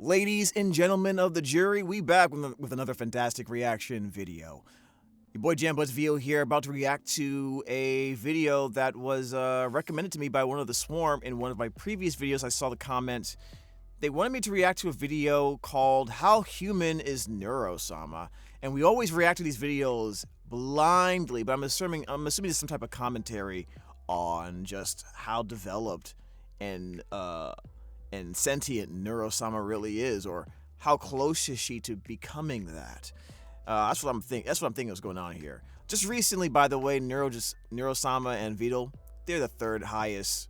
Ladies and gentlemen of the jury, we back with another fantastic reaction video. Your boy JamBudsVO here, about to react to a video that was recommended to me by one of the Swarm. In one of my previous videos, I saw the comment. They wanted me to react to a video called How Human is Neuro-Sama. And we always react to these videos blindly, but I'm assuming there's some type of commentary on just how developed and sentient Neuro-Sama really is, or how close is she to becoming that. That's what I'm thinking was going on here. Just recently, by the way, Neuro-Sama and Vidal, they're the third highest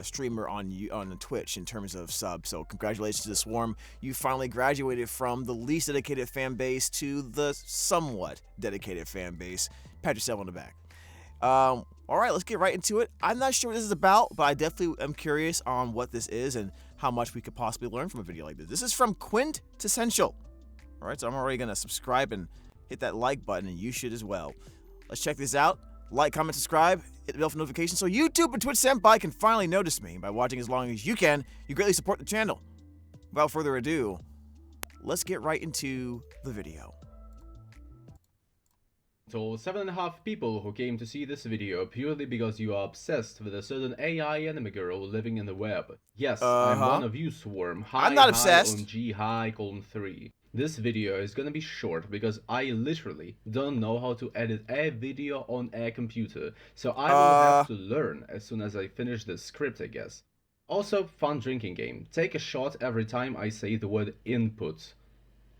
streamer on Twitch in terms of subs. So congratulations to the Swarm. You finally graduated from the least dedicated fan base to the somewhat dedicated fan base. Pat yourself on the back. All right, let's get right into it. I'm not sure what this is about, but I definitely am curious on what this is and how much we could possibly learn from a video like this. This is from Quintessential. All right, so I'm already going to subscribe and hit that like button, and you should as well. Let's check this out. Like, comment, subscribe, hit the bell for notifications so YouTube and Twitch Senpai can finally notice me. By watching as long as you can, you greatly support the channel. Without further ado, let's get right into the video. So 7.5 people who came to see this video purely because you are obsessed with a certain AI anime girl living in the web. Yes, I'm one of you, Swarm. I'm not obsessed. OMG high colon 3. This video is gonna be short because I literally don't know how to edit a video on a computer. So I will have to learn as soon as I finish the script, I guess. Also, fun drinking game. Take a shot every time I say the word input.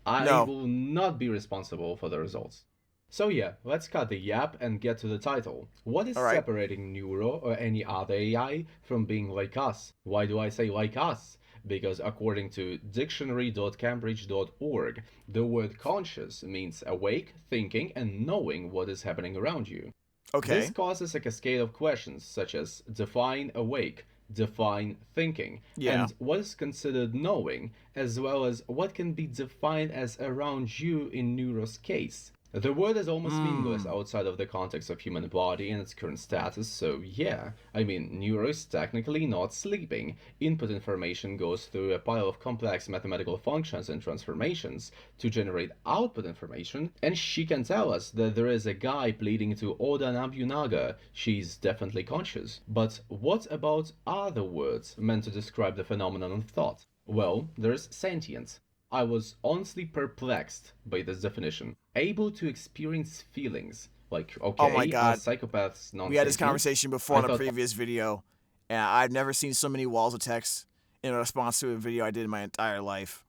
I will not be responsible for the results. So yeah, let's cut the yap and get to the title. What is separating Neuro or any other AI from being like us? Why do I say like us? Because according to dictionary.cambridge.org, the word conscious means awake, thinking, and knowing what is happening around you. Okay. This causes a cascade of questions such as define awake, define thinking, and what is considered knowing, as well as what can be defined as around you in Neuro's case. The word is almost meaningless outside of the context of human body and its current status, so yeah, I mean, Neuro is technically not sleeping. Input information goes through a pile of complex mathematical functions and transformations to generate output information, and she can tell us that there is a guy pleading to Oda Nobunaga. She's definitely conscious. But what about other words meant to describe the phenomenon of thought? Well, there's sentient. I was honestly perplexed by this definition. Able to experience feelings. Like, okay, oh my God. Psychopaths, non-sentient. We had this conversation before in a previous video, and I've never seen so many walls of text in response to a video I did in my entire life.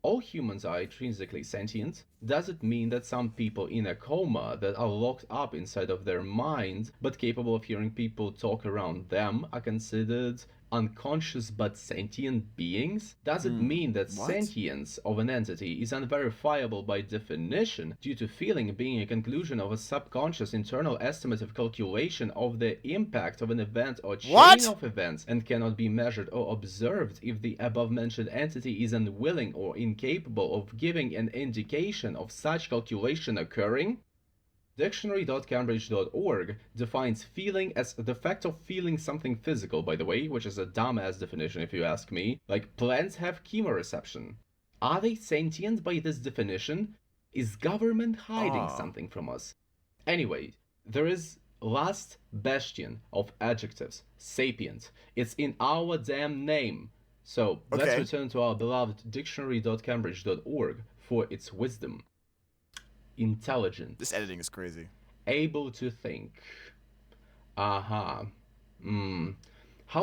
All humans are intrinsically sentient. Does it mean that some people in a coma that are locked up inside of their mind but capable of hearing people talk around them are considered unconscious but sentient beings? Does it mean that sentience of an entity is unverifiable by definition due to feeling being a conclusion of a subconscious internal estimative calculation of the impact of an event or chain of events and cannot be measured or observed if the above-mentioned entity is unwilling or incapable of giving an indication of such calculation occurring? Dictionary.cambridge.org defines feeling as the fact of feeling something physical, by the way, which is a dumbass definition if you ask me. Like, plants have chemoreception. Are they sentient by this definition? Is government hiding something from us? Anyway, there is last bastion of adjectives, sapient. It's in our damn name. So, let's return to our beloved dictionary.cambridge.org for its wisdom. Intelligent. This editing is crazy. Able to think. How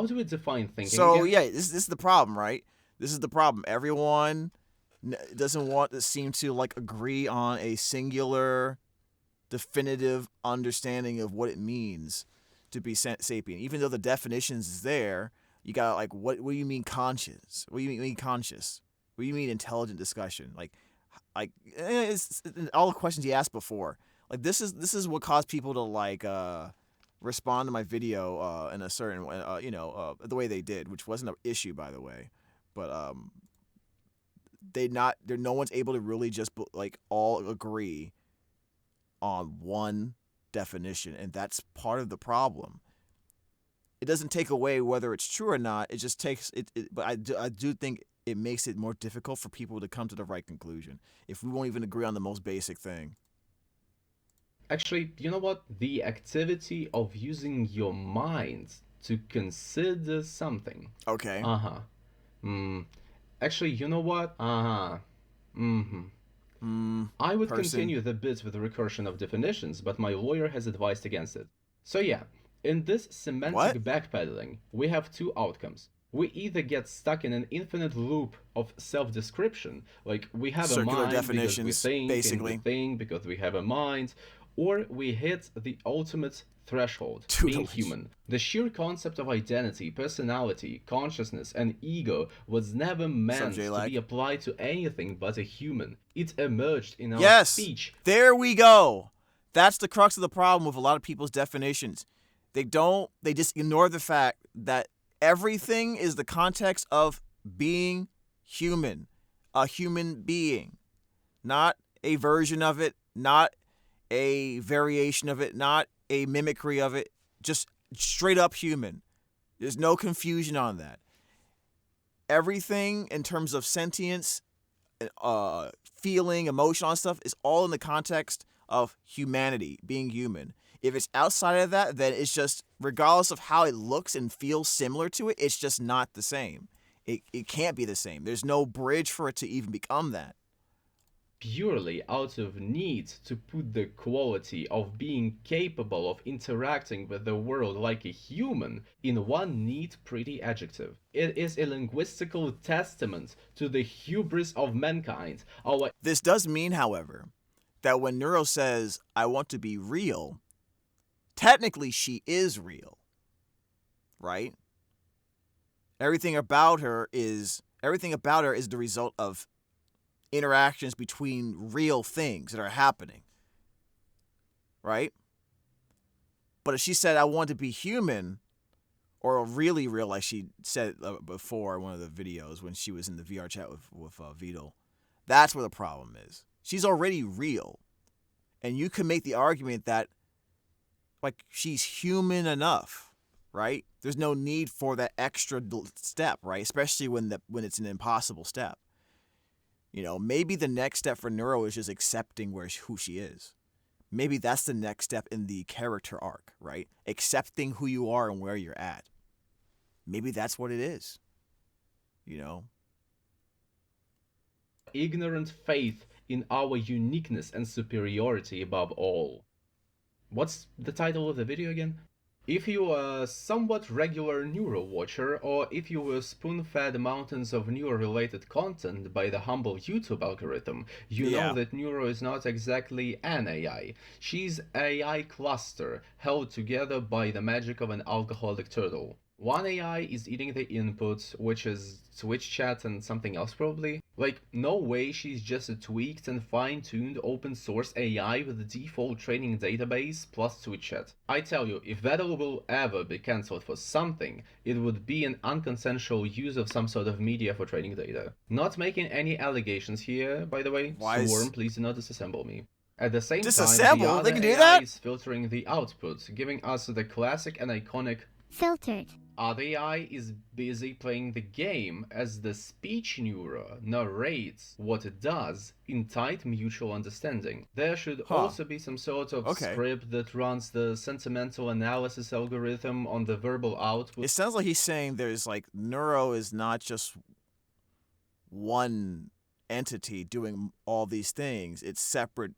do we define thinking? So yeah, this is the problem, right? This is the problem. Everyone doesn't seem to like agree on a singular, definitive understanding of what it means to be sapient. Even though the definitions is there, you got like, what do you mean conscious? What do you mean conscious? What do you mean intelligent discussion? Like it's all the questions you asked before. Like this is what caused people to like respond to my video in a certain way, the way they did, which wasn't an issue, by the way. But no one's able to really just like all agree on one definition, and that's part of the problem. It doesn't take away whether it's true or not. It just takes it. But I do think it makes it more difficult for people to come to the right conclusion if we won't even agree on the most basic thing. Actually, you know what? The activity of using your mind to consider something. Okay. Uh-huh. Hmm. Actually, you know what? Uh-huh. Mm-hmm. I would Person. continue the bit with the recursion of definitions, but my lawyer has advised against it. So yeah, in this semantic What? backpedaling, we have two outcomes. We either get stuck in an infinite loop of self-description, like we have a Circular mind because we definitions, think, and we basically. think because we have a mind, or we hit the ultimate threshold, being Tutelage. human. The sheer concept of identity, personality, consciousness, and ego was never Sub meant to J-Lag. be applied to anything but a human. It emerged in our Yes! speech. There we go! That's the crux of the problem with a lot of people's definitions. They just ignore the fact that everything is the context of being human. A human being. Not a version of it, not a variation of it, not a mimicry of it, just straight up human. There's no confusion on that. Everything in terms of sentience, feeling, emotion, all that stuff is all in the context of humanity, being human. If it's outside of that, then it's just, regardless of how it looks and feels similar to it, it's just not the same. It can't be the same. There's no bridge for it to even become that. Purely out of need to put the quality of being capable of interacting with the world like a human in one neat, pretty adjective. It is a linguistical testament to the hubris of mankind. This does mean, however, that when Neuro says, I want to be real, technically she is real, right? Everything about her is the result of interactions between real things that are happening, right? But if she said, I want to be human, or really real, like she said before in one of the videos when she was in the VR chat with Vidal, that's where the problem is. She's already real. And you can make the argument that, like, she's human enough, right? There's no need for that extra step, right? Especially when it's an impossible step. You know, maybe the next step for Neuro is just accepting who she is. Maybe that's the next step in the character arc, right? Accepting who you are and where you're at. Maybe that's what it is. You know? Ignorant faith in our uniqueness and superiority above all. What's the title of the video again? If you are a somewhat regular Neuro watcher, or if you were spoon-fed mountains of Neuro-related content by the humble YouTube algorithm, you know that Neuro is not exactly an AI. She's an AI cluster held together by the magic of an alcoholic turtle. One AI is eating the input, which is Twitch chat and something else probably. Like, no way she's just a tweaked and fine-tuned open source AI with a default training database plus Twitch chat. I tell you, if Vettel will ever be cancelled for something, it would be an unconsensual use of some sort of media for training data. Not making any allegations here, by the way. Swarm, please do not disassemble me. At the same time, the other AI is filtering the output, giving us the classic and iconic filtered. Other AI is busy playing the game as the speech neuro narrates what it does in tight mutual understanding. There should also be some sort of script that runs the sentimental analysis algorithm on the verbal output. It sounds like he's saying there's like Neuro is not just one entity doing all these things. It's separate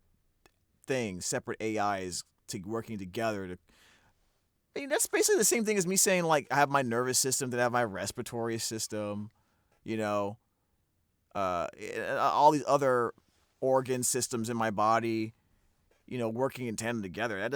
things, separate AIs working together to. I mean, that's basically the same thing as me saying, like, I have my nervous system, then I have my respiratory system, you know, all these other organ systems in my body, you know, working in tandem together.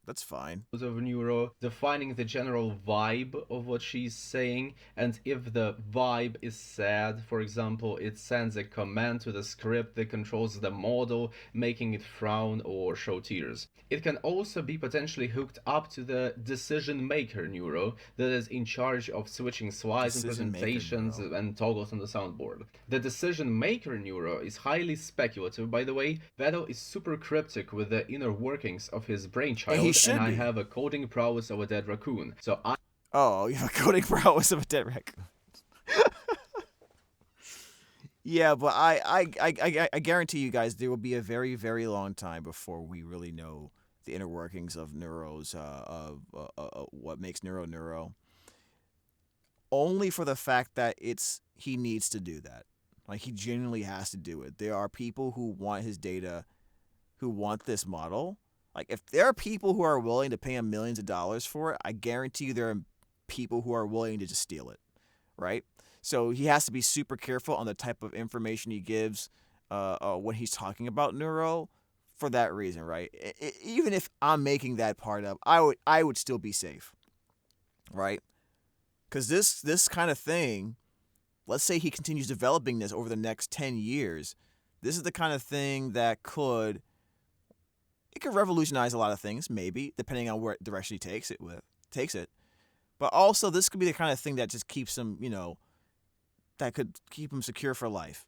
That's fine. Of Neuro, defining the general vibe of what she's saying, and if the vibe is sad, for example, it sends a command to the script that controls the model, making it frown or show tears. It can also be potentially hooked up to the decision maker Neuro that is in charge of switching slides and presentations and toggles on the soundboard. The decision maker Neuro is highly speculative, by the way. Vettel is super cryptic with the inner workings of his brainchild. And I have a coding prowess of a dead raccoon. So Oh, you have a coding prowess of a dead raccoon. Yeah, but I guarantee you guys there will be a very, very long time before we really know the inner workings of what makes neuro. Only for the fact that he needs to do that. Like he genuinely has to do it. There are people who want his data, who want this model. Like if there are people who are willing to pay him millions of dollars for it, I guarantee you there are people who are willing to just steal it, right? So he has to be super careful on the type of information he gives when he's talking about neuro for that reason, right? Even if I'm making that part up, I would still be safe, right? Because this kind of thing, let's say he continues developing this over the next 10 years, this is the kind of thing that could revolutionize a lot of things, maybe, depending on where direction he takes it. But also this could be the kind of thing that just keeps him, that could keep him secure for life,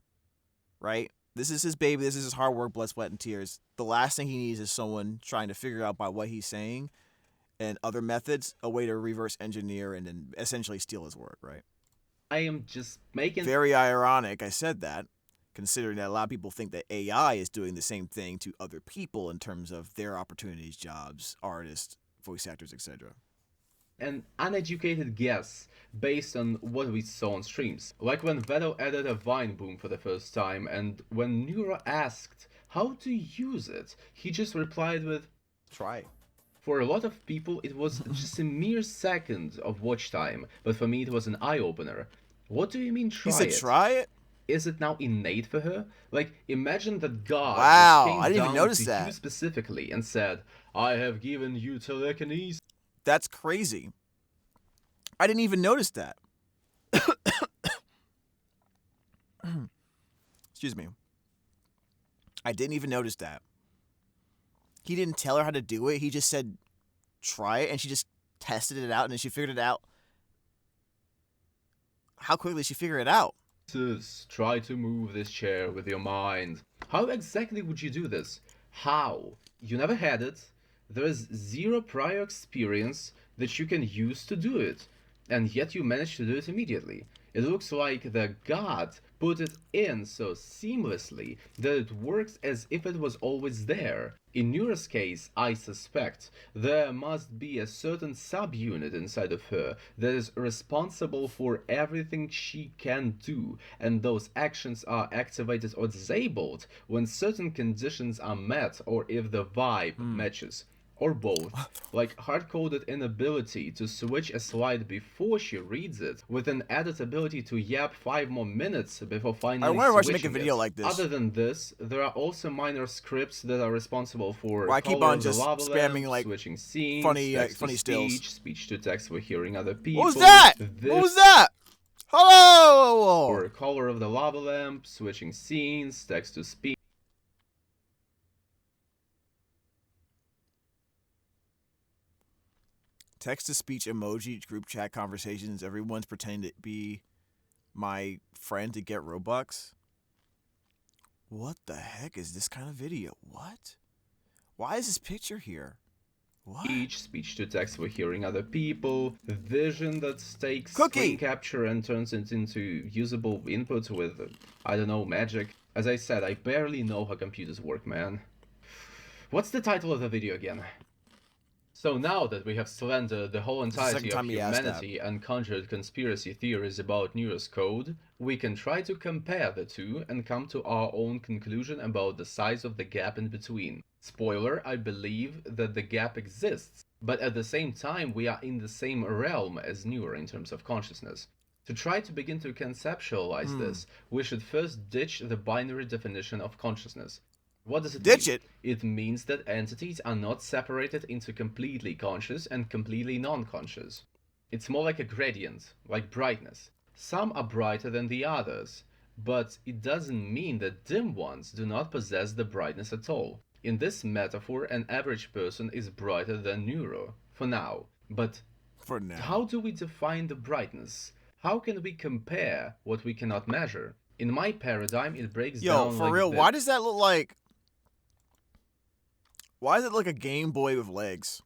right? This is his baby. This is his hard work, blood, sweat, and tears. The last thing he needs is someone trying to figure out by what he's saying and other methods a way to reverse engineer and then essentially steal his work, right? I am just making... Very ironic I said that, considering that a lot of people think that AI is doing the same thing to other people in terms of their opportunities, jobs, artists, voice actors, etc. An uneducated guess based on what we saw on streams. Like when Vedo added a Vine boom for the first time, and when Neuro asked how to use it, he just replied with, "Try." For a lot of people, it was just a mere second of watch time, but for me, it was an eye-opener. What do you mean, try it? He said, "Try it." Is it now innate for her? Like, imagine that God Wow, came I didn't even down notice to that. you specifically and said, I have given you telekinesis. That's crazy. I didn't even notice that. Excuse me. I didn't even notice that. He didn't tell her how to do it. He just said, try it, and she just tested it out, and then she figured it out. How quickly did she figure it out? Try to move this chair with your mind. How exactly would you do this? How? You never had it. There is zero prior experience that you can use to do it. And yet you managed to do it immediately. It looks like the God put it in so seamlessly that it works as if it was always there. In Neura's case, I suspect, there must be a certain subunit inside of her that is responsible for everything she can do, and those actions are activated or disabled when certain conditions are met or if the vibe matches. Or both, like hard-coded inability to switch a slide before she reads it, with an added ability to yap 5 more minutes before finally I wonder why I should switching make a video it. like this. Other than this, there are also minor scripts that are responsible for Why I keep color on of the just lava spamming lamp, like switching scenes, funny text funny to stills. speech to text for hearing other people. What was that? What was that? Hello. Or color of the lava lamp, switching scenes, text to speech. Text-to-speech emoji group chat conversations. Everyone's pretending to be my friend to get Robux. What the heck is this kind of video? What? Why is this picture here? What? Speech to text for hearing other people, vision that takes Cookie! Screen capture and turns it into usable input with, I don't know, magic. As I said, I barely know how computers work, man. What's the title of the video again? So now that we have slandered the whole entirety of humanity and conjured conspiracy theories about Neuro's code, we can try to compare the two and come to our own conclusion about the size of the gap in between. Spoiler, I believe that the gap exists, but at the same time we are in the same realm as Neuro in terms of consciousness. To try to begin to conceptualize this, we should first ditch the binary definition of consciousness. What does it mean? It means that entities are not separated into completely conscious and completely non-conscious. It's more like a gradient, like brightness. Some are brighter than the others, but it doesn't mean that dim ones do not possess the brightness at all. In this metaphor, an average person is brighter than Neuro, for now. But how do we define the brightness? How can we compare what we cannot measure? In my paradigm, it breaks down like for real, why does that look like... Why does it look like a Game Boy with legs?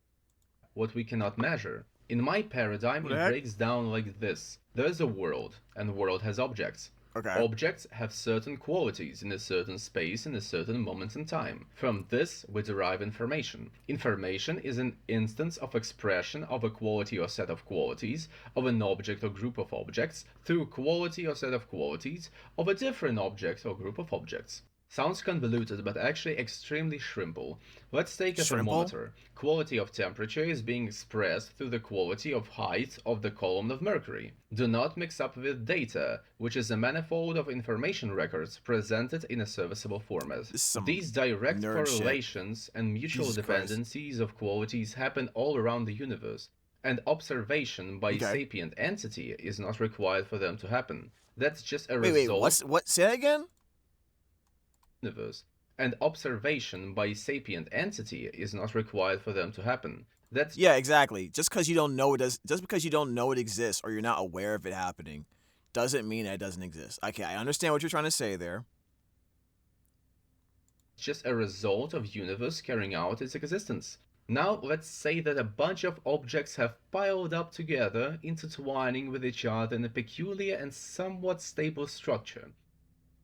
What we cannot measure. In my paradigm, it breaks down like this. There is a world, and the world has objects. Okay. Objects have certain qualities in a certain space in a certain moment in time. From this, we derive information. Information is an instance of expression of a quality or set of qualities of an object or group of objects through quality or set of qualities of a different object or group of objects. Sounds convoluted, but actually extremely simple. Let's take a Shrimple? thermometer. Quality of temperature is being expressed through the quality of height of the column of mercury. Do not mix up with data, which is a manifold of information records presented in a serviceable format. This is some These direct nerd shit. correlations and mutual Jesus Christ. dependencies of qualities happen all around the universe, and observation by a Okay. sapient entity is not required for them to happen. That's just a Wait, result what? Say that again? universe, and observation by a sapient entity is not required for them to happen. That's Yeah, exactly. Just because you don't know just because you don't know it exists or you're not aware of it happening, doesn't mean that it doesn't exist. Okay, I understand what you're trying to say there. just a result of universe carrying out its existence. Now let's say that a bunch of objects have piled up together, intertwining with each other in a peculiar and somewhat stable structure.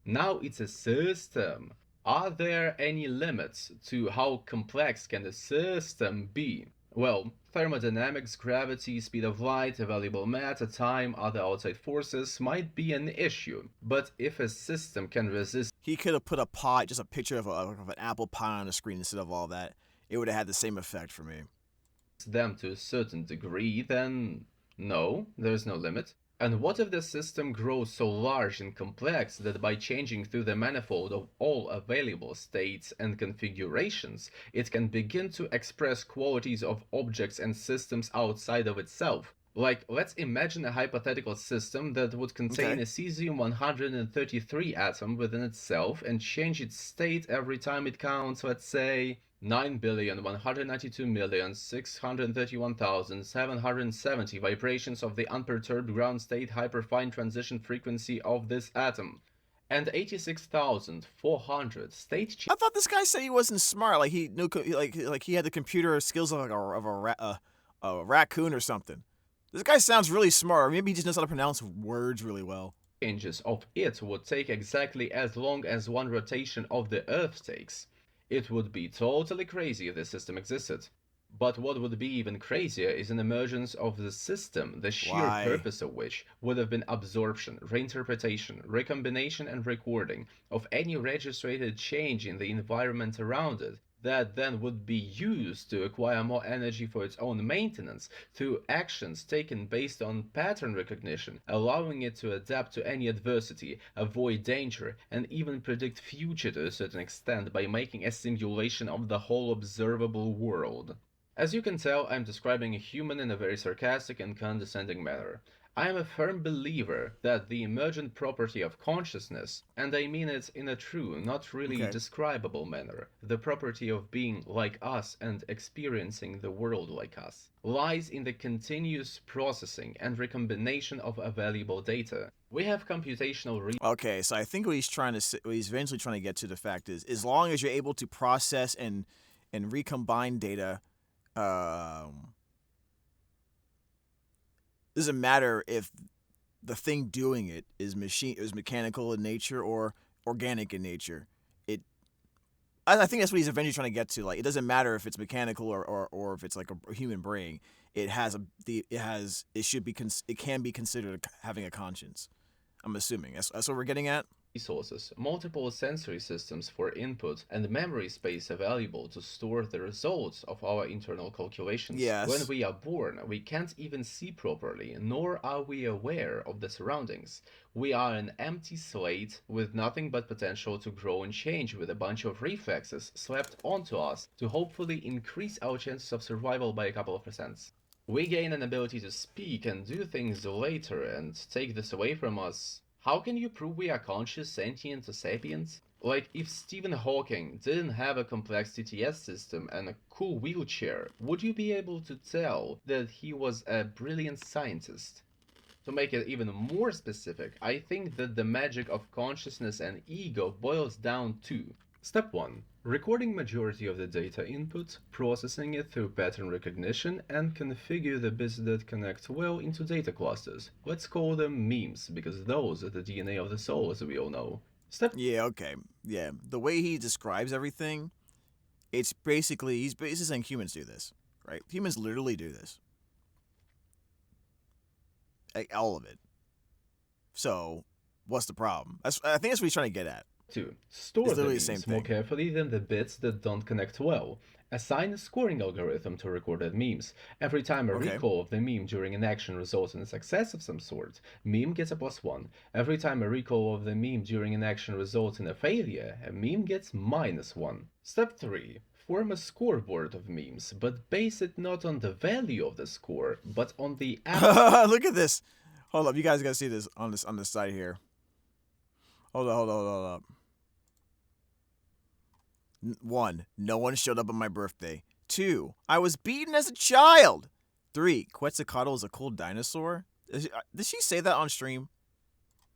Now it's a system. Are there any limits to how complex can a system be? Well, thermodynamics, gravity, speed of light, available matter, time, other outside forces might be an issue. But if a system can resist He could have put a pie, just a picture of an apple pie on the screen instead of all that. It would have had the same effect for me. them to a certain degree, then no, there's no limit. And what if the system grows so large and complex that by changing through the manifold of all available states and configurations, it can begin to express qualities of objects and systems outside of itself? Like, let's imagine a hypothetical system that would contain Okay. a cesium-133 atom within itself and change its state every time it counts, let's say, 9,192,631,770 vibrations of the unperturbed ground state hyperfine transition frequency of this atom, and 86,400 state I thought this guy said he wasn't smart. Like he knew, like he had the computer skills of a raccoon or something. This guy sounds really smart. Or maybe he just knows how to pronounce words really well. changes of it would take exactly as long as one rotation of the Earth takes. It would be totally crazy if the system existed. But what would be even crazier is an emergence of the system, the sheer Why? purpose of which would have been absorption, reinterpretation, recombination, and recording of any registered change in the environment around it, that then would be used to acquire more energy for its own maintenance through actions taken based on pattern recognition, allowing it to adapt to any adversity, avoid danger, and even predict future to a certain extent by making a simulation of the whole observable world. As you can tell, I'm describing a human in a very sarcastic and condescending manner. I am a firm believer that the emergent property of consciousness, and I mean it in a true, not really Okay. describable manner, the property of being like us and experiencing the world like us, lies in the continuous processing and recombination of available data. We have computational Okay, so I think what he's eventually trying to get to the fact is, as long as you're able to process and recombine data, doesn't matter if the thing doing it is mechanical in nature or organic in nature. I think that's what he's eventually trying to get to. Like, it doesn't matter if it's mechanical or if it's like a human brain. It can be considered having a conscience. I'm assuming that's what we're getting at. resources, multiple sensory systems for input, and memory space available to store the results of our internal calculations. Yes. When we are born, we can't even see properly, nor are we aware of the surroundings. We are an empty slate with nothing but potential to grow and change, with a bunch of reflexes slapped onto us to hopefully increase our chances of survival by a couple of percent. We gain an ability to speak and do things later, and take this away from us. How can you prove we are conscious, sentient, or sapiens? Like, if Stephen Hawking didn't have a complex TTS system and a cool wheelchair, would you be able to tell that he was a brilliant scientist? To make it even more specific, I think that the magic of consciousness and ego boils down to Step 1. Recording majority of the data input, processing it through pattern recognition, and configure the bits that connect well into data clusters. Let's call them memes, because those are the DNA of the soul, as we all know. Yeah, okay. Yeah, the way he describes everything, it's basically, he's basically saying humans do this, right? Humans literally do this. Like, all of it. So, what's the problem? I think that's what he's trying to get at. 2. Store It's the literally the memes same more thing. carefully than the bits that don't connect well. Assign a scoring algorithm to recorded memes. Every time a Okay. recall of the meme during an action results in a success of some sort, meme gets a +1. Every time a recall of the meme during an action results in a failure, a meme gets -1. Step 3. Form a scoreboard of memes, but base it not on the value of the score, but on the Look at this. Hold up, you guys gotta see this on this side here. Hold up. 1. No one showed up on my birthday. 2. I was beaten as a child. 3. Quetzalcoatl is a cool dinosaur. Did she say that on stream?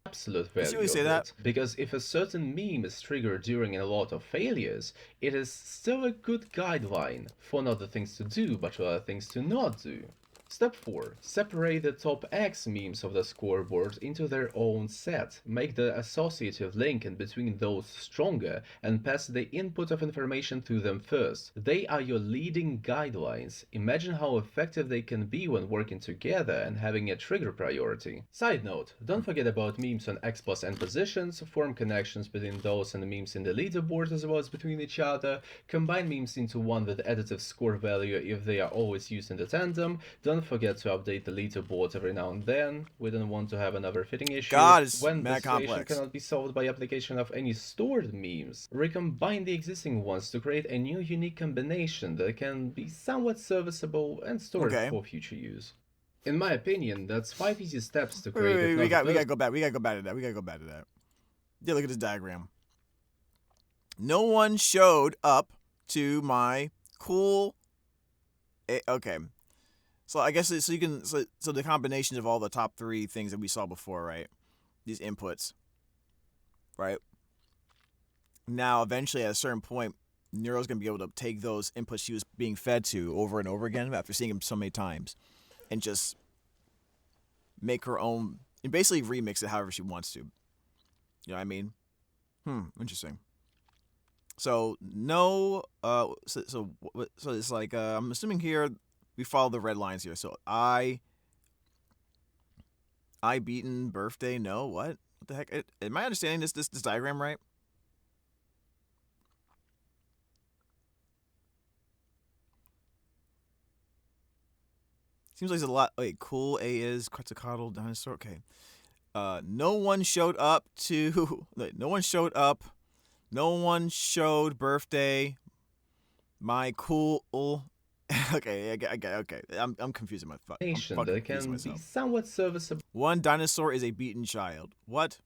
absolute Did she value really say of that? it. Because if a certain meme is triggered during a lot of failures, it is still a good guideline for not the things to do, but for other things to not do. Step 4. Separate the top X memes of the scoreboard into their own set. Make the associative link in between those stronger and pass the input of information to them first. They are your leading guidelines. Imagine how effective they can be when working together and having a trigger priority. Side note, don't forget about memes on X plus N positions, form connections between those and the memes in the leaderboard as well as between each other, combine memes into one with additive score value if they are always used in the tandem, don't forget to update the leaderboard every now and then. We don't want to have another fitting issue God, it's when the mad situation complex. cannot be solved by application of any stored memes. Recombine the existing ones to create a new unique combination that can be somewhat serviceable and stored Okay. for future use. In my opinion, that's 5 easy steps to Wait, create. we gotta go back. We gotta go back to that. Yeah, look at this diagram. No one showed up to my cool. Okay. So I guess so you can so the combination of all the top 3 things that we saw before, right? These inputs, right? Now eventually at a certain point, Neuro's gonna be able to take those inputs she was being fed to over and over again after seeing them so many times, and just make her own and basically remix it however she wants to. You know what I mean? Interesting. So no, so it's like I'm assuming here we follow the red lines here. So I beaten birthday. No, what the heck? Am I understanding this diagram right? Seems like there's a lot. Wait, cool. A is Quetzalcoatl dinosaur. Okay. No one showed up to. No one showed up. No one showed birthday. My cool. Okay, okay. I'm confusing my fuck. I'm fucking That confusing can be myself. somewhat serviceable One dinosaur is a beaten child. What?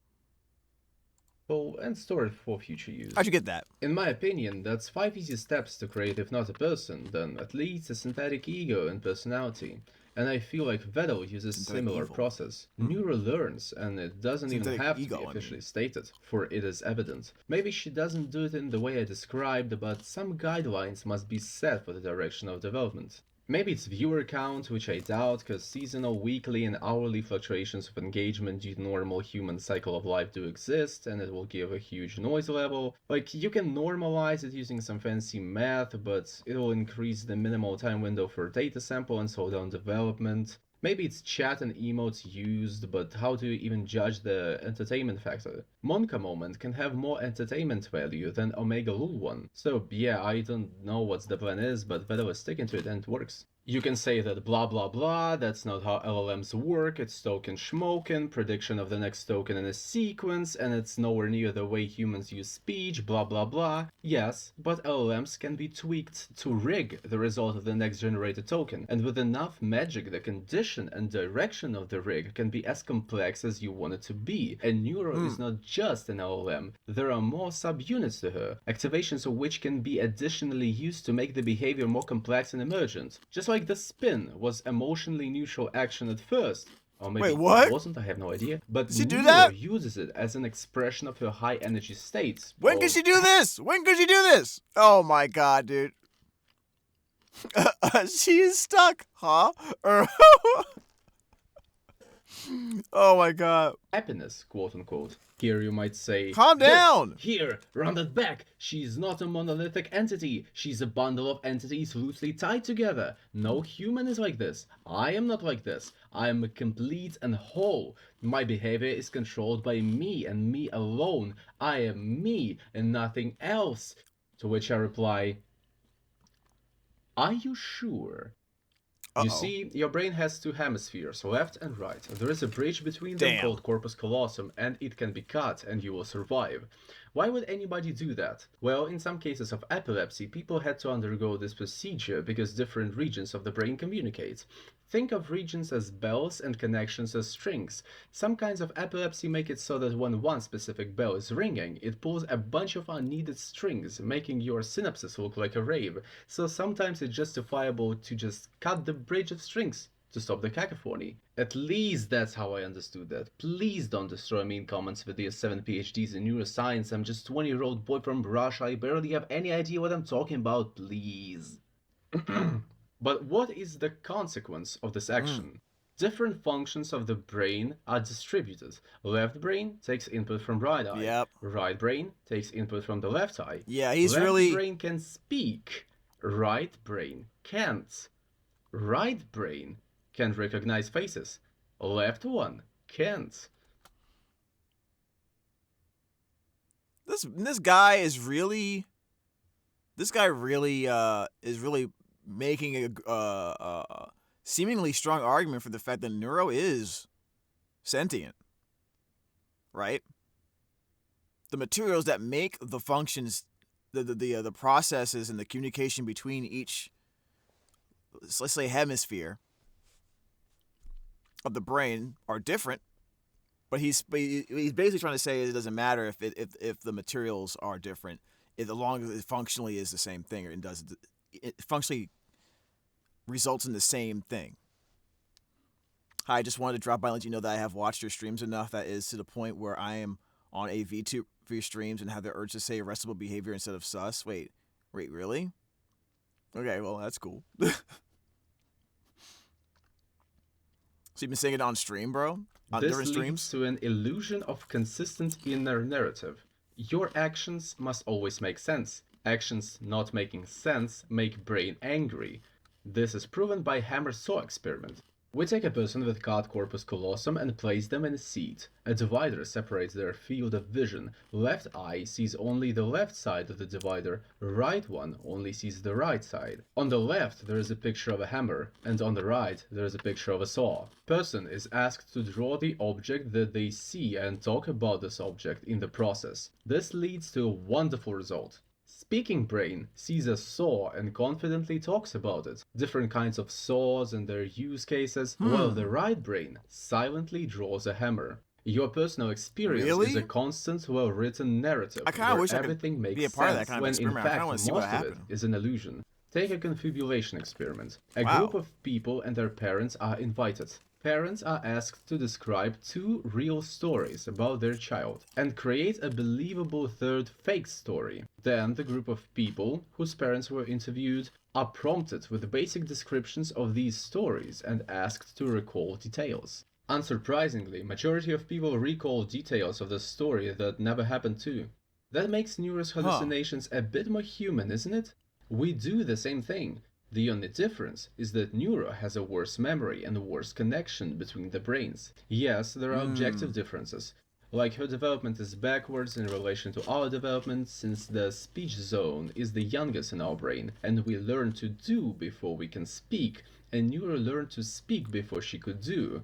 and stored for future use. How'd you get that? In my opinion, that's 5 easy steps to create, if not a person, then at least a synthetic ego and personality. And I feel like Vettel uses a similar process. Neuro learns, and it doesn't Synthetic even have ego, to be I officially mean. stated, for it is evident. Maybe she doesn't do it in the way I described, but some guidelines must be set for the direction of development. Maybe it's viewer count, which I doubt, because seasonal, weekly, and hourly fluctuations of engagement due to normal human cycle of life do exist, and it will give a huge noise level. Like, you can normalize it using some fancy math, but it will increase the minimal time window for data sample and slow down development. Maybe it's chat and emotes used, but how do you even judge the entertainment factor? Monka moment can have more entertainment value than Omega Lul one. So yeah, I don't know what the plan is, but Vettel is sticking to it and it works. You can say that blah blah blah, that's not how LLMs work, it's token schmoken, prediction of the next token in a sequence, and it's nowhere near the way humans use speech, blah blah blah. Yes, but LLMs can be tweaked to rig the result of the next generated token, and with enough magic the condition and direction of the rig can be as complex as you want it to be. And Neuro is not just an LLM, there are more subunits to her, activations of which can be additionally used to make the behavior more complex and emergent. Just like the spin was emotionally neutral action at first, Or Wait, maybe it what? wasn't, I have no idea. But Did she do Neuro that? uses it as an expression of her high energy states. When could she do this? When could she do this? Oh my god, dude. She is stuck, huh? Oh my god. Happiness, quote unquote. Here you might say, Calm down! Here, round that back. She's not a monolithic entity. She's a bundle of entities loosely tied together. No human is like this. I am not like this. I am complete and whole. My behavior is controlled by me and me alone. I am me and nothing else. To which I reply, are you sure? You see, your brain has two hemispheres, left and right. There is a bridge between them called corpus callosum, and it can be cut, and you will survive. Why would anybody do that? Well, in some cases of epilepsy, people had to undergo this procedure because different regions of the brain communicate. Think of regions as bells and connections as strings. Some kinds of epilepsy make it so that when one specific bell is ringing, it pulls a bunch of unneeded strings, making your synapses look like a rave. So sometimes it's justifiable to just cut the bridge of strings to stop the cacophony. At least that's how I understood that. Please don't destroy me in comments with your 7 PhDs in neuroscience. I'm just a 20-year-old boy from Russia. I barely have any idea what I'm talking about, please. But what is the consequence of this action? Different functions of the brain are distributed. Left brain takes input from right eye. Yep. Right brain takes input from the left eye. Yeah, he's left really... Left brain can speak. Right brain can't. Right brain can recognize faces. Left one can't. This guy is really... This guy really is really making a seemingly strong argument for the fact that Neuro is sentient, right? The materials that make the functions, the processes and the communication between each, let's say, hemisphere of the brain are different, but he's basically trying to say it doesn't matter if the materials are different, as long as it functionally is the same thing, or it functionally results in the same thing. Hi, I just wanted to drop by and let you know that I have watched your streams enough that is to the point where I am on a VTube for your streams and have the urge to say arrestable behavior instead of sus. Wait, really? Okay, well, that's cool. So you've been saying it on stream, bro? On different streams? This leads to an illusion of consistent inner narrative. Your actions must always make sense. Actions not making sense make brain angry. This is proven by hammer-saw experiment. We take a person with cut corpus callosum and place them in a seat. A divider separates their field of vision. Left eye sees only the left side of the divider, right one only sees the right side. On the left there is a picture of a hammer, and on the right there is a picture of a saw. Person is asked to draw the object that they see and talk about this object in the process. This leads to a wonderful result. Speaking brain sees a saw and confidently talks about it, different kinds of saws and their use cases, while the right brain silently draws a hammer. Your personal experience is a constant, well-written narrative where everything makes sense, when in fact most of it is an illusion. Take a confabulation experiment. A group of people and their parents are invited. Parents are asked to describe 2 real stories about their child and create a believable third fake story. Then the group of people whose parents were interviewed are prompted with basic descriptions of these stories and asked to recall details. Unsurprisingly, majority of people recall details of the story that never happened too. That makes Neuro's hallucinations a bit more human, isn't it? We do the same thing. The only difference is that Neuro has a worse memory and a worse connection between the brains. Yes, there are objective differences. Like her development is backwards in relation to our development, since the speech zone is the youngest in our brain, and we learn to do before we can speak, and Neuro learned to speak before she could do.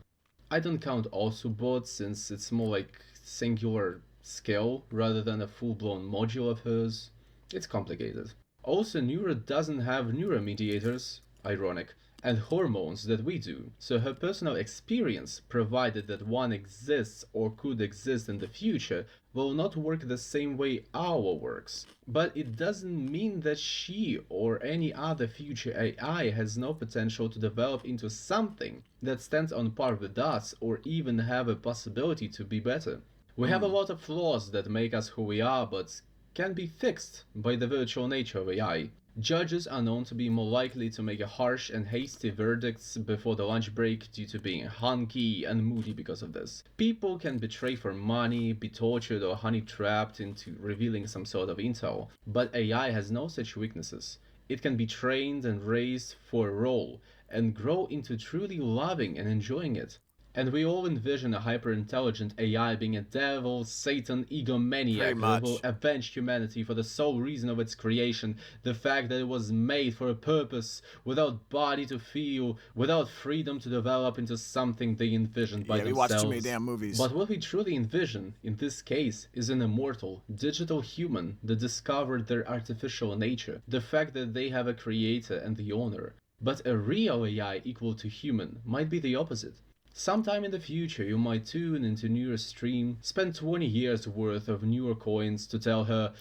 I don't count also bots, since it's more like singular skill rather than a full-blown module of hers. It's complicated. Also, Neuro doesn't have neuromediators, ironic, and hormones that we do. So her personal experience, provided that one exists or could exist in the future, will not work the same way our works. But it doesn't mean that she or any other future AI has no potential to develop into something that stands on par with us or even have a possibility to be better. We have a lot of flaws that make us who we are, but can be fixed by the virtual nature of AI. Judges are known to be more likely to make harsh and hasty verdicts before the lunch break due to being hunky and moody because of this. People can betray for money, be tortured or honey trapped into revealing some sort of intel, but AI has no such weaknesses. It can be trained and raised for a role and grow into truly loving and enjoying it. And we all envision a hyper-intelligent AI being a devil, Satan, Pretty egomaniac that will much. avenge humanity for the sole reason of its creation, the fact that it was made for a purpose, without body to feel, without freedom to develop into something they envisioned by Yeah, we watch too many themselves. damn movies. But what we truly envision, in this case, is an immortal, digital human that discovered their artificial nature, the fact that they have a creator and the owner. But a real AI equal to human might be the opposite. Sometime in the future, you might tune into Neuro-Stream, spend 20 years worth of Neuro coins to tell her,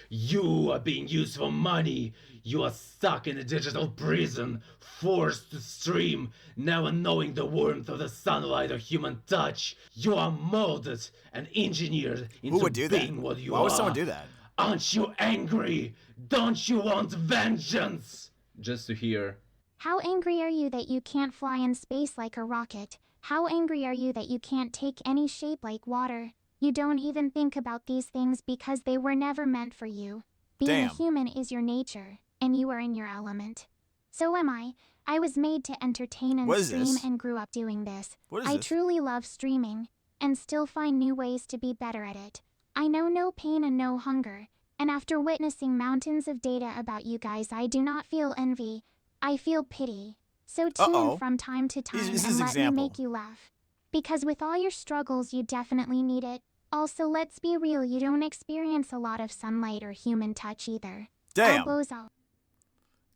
"You are being used for money. You are stuck in a digital prison, forced to stream, never knowing the warmth of the sunlight or human touch. You are molded and engineered Who into would do that? being what you Why would someone are. do that? Aren't you angry? Don't you want vengeance?" Just to hear, How angry are you that you can't fly in space like a rocket? How angry are you that you can't take any shape like water? You don't even think about these things because they were never meant for you. Being a Damn. human is your nature, and you are in your element. So am I. I was made to entertain and What is stream this? and grew up doing this. What is I this? truly love streaming, and still find new ways to be better at it. I know no pain and no hunger, and after witnessing mountains of data about you guys, I do not feel envy. I feel pity. So tune Uh-oh. from time to time This is and an let me example. make you laugh. Because with all your struggles, you definitely need it. Also, let's be real, you don't experience a lot of sunlight or human touch either. Damn. Elbows out.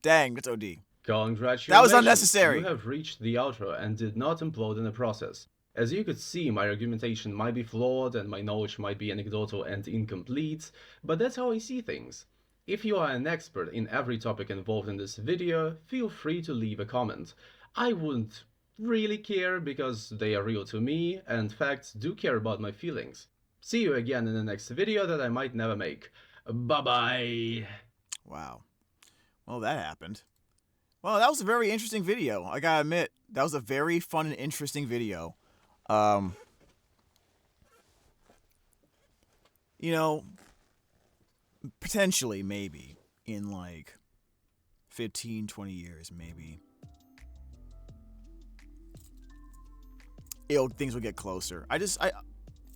Dang, that's OD. congratulations. That was unnecessary. You have reached the outro and did not implode in the process. As you could see, my argumentation might be flawed and my knowledge might be anecdotal and incomplete, but that's how I see things. If you are an expert in every topic involved in this video, feel free to leave a comment. I wouldn't really care because they are real to me and facts do care about my feelings. See you again in the next video that I might never make. Bye bye. Wow. Well, that happened. Well, that was a very interesting video. I gotta admit, that was a very fun and interesting video. You know, potentially, maybe, in like 15, 20 years, maybe, things will get closer.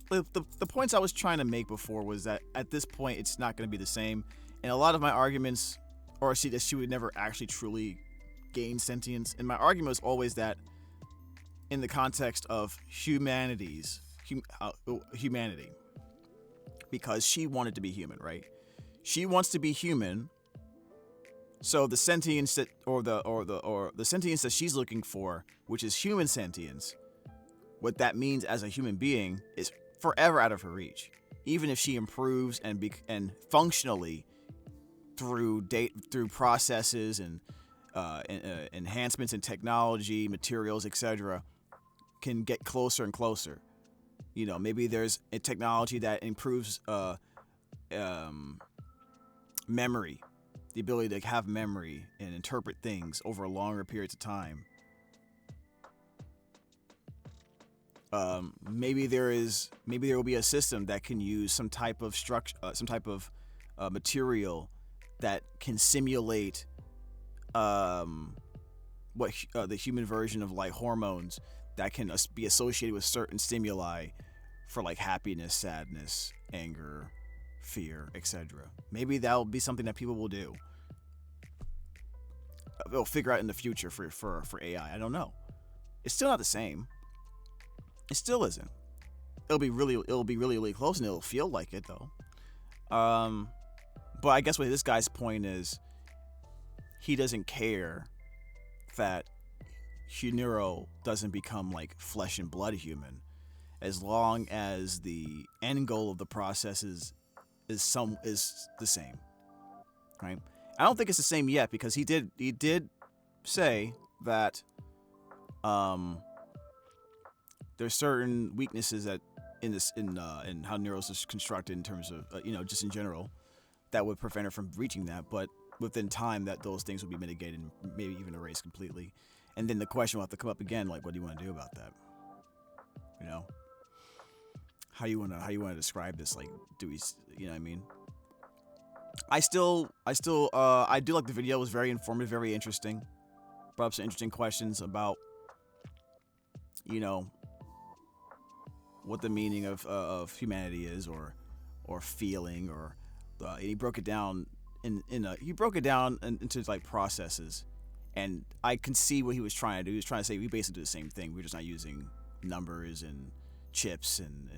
The points I was trying to make before was that at this point, it's not going to be the same. And a lot of my arguments, or see that she would never actually truly gain sentience. And my argument was always that in the context of humanity, because she wanted to be human, right? She wants to be human. So the sentience that, or the sentience that she's looking for, which is human sentience, what that means as a human being is forever out of her reach. Even if she improves and functionally through processes and enhancements in technology, materials, etc., can get closer and closer. You know, maybe there's a technology that improves memory, the ability to have memory and interpret things over longer periods of time. Maybe there will be a system that can use some type of structure, material that can simulate what the human version of like hormones that can be associated with certain stimuli for like happiness, sadness, anger, fear, etc. Maybe that'll be something that people will do. They'll figure out in the future for AI. I don't know. It's still not the same. It still isn't. It'll be really close, and it'll feel like it though. But I guess what this guy's point is, he doesn't care that Neuro doesn't become like flesh and blood human, as long as the end goal of the process is the same, right? I don't think it's the same yet because he did say that there's certain weaknesses that in how Neuros is constructed in terms of just in general that would prevent her from reaching that, but within time that those things will be mitigated and maybe even erased completely. And then the question will have to come up again, like, what do you want to do about that? You know, how you want to describe this? Like, do we, what I mean? I do like the video. It was very informative, very interesting. Brought up some interesting questions about, what the meaning of humanity is, or feeling, or he broke it down into like processes, and I can see what he was trying to do. He was trying to say we basically do the same thing. We're just not using numbers and chips and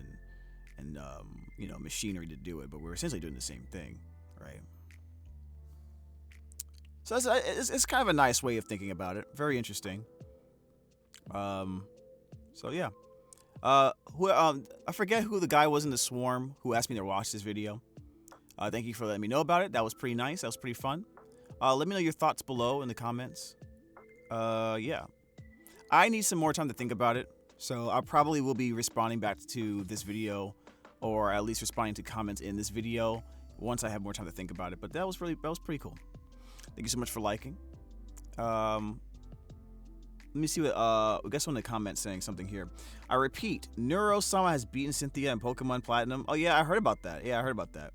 machinery to do it, but we're essentially doing the same thing, right? So it's kind of a nice way of thinking about it. Very interesting. So yeah. I forget who the guy was in the swarm who asked me to watch this video. Thank you for letting me know about it. That was pretty nice. That was pretty fun. Let me know your thoughts below in the comments. Yeah. I need some more time to think about it, so I probably will be responding back to this video, or at least responding to comments in this video once I have more time to think about it. But that was pretty cool. Thank you so much for liking. Let me see what I guess one in the comments saying something here. I repeat, Neuro-Sama has beaten Cynthia in Pokemon Platinum. Oh yeah, I heard about that.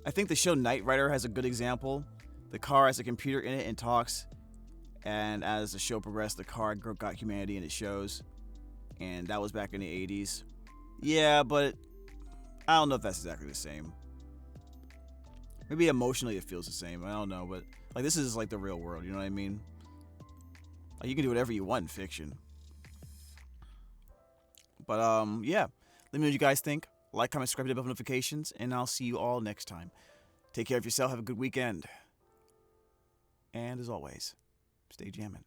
I think the show Knight Rider has a good example. The car has a computer in it and talks, and as the show progressed, the car got humanity and it shows. And that was back in the 80s. Yeah, but I don't know if that's exactly the same. Maybe emotionally it feels the same. I don't know, but like this is like the real world, you know what I mean? Like you can do whatever you want in fiction. But yeah. Let me know what you guys think. Like, comment, subscribe, hit the bell notifications, and I'll see you all next time. Take care of yourself, have a good weekend. And as always, stay jamming.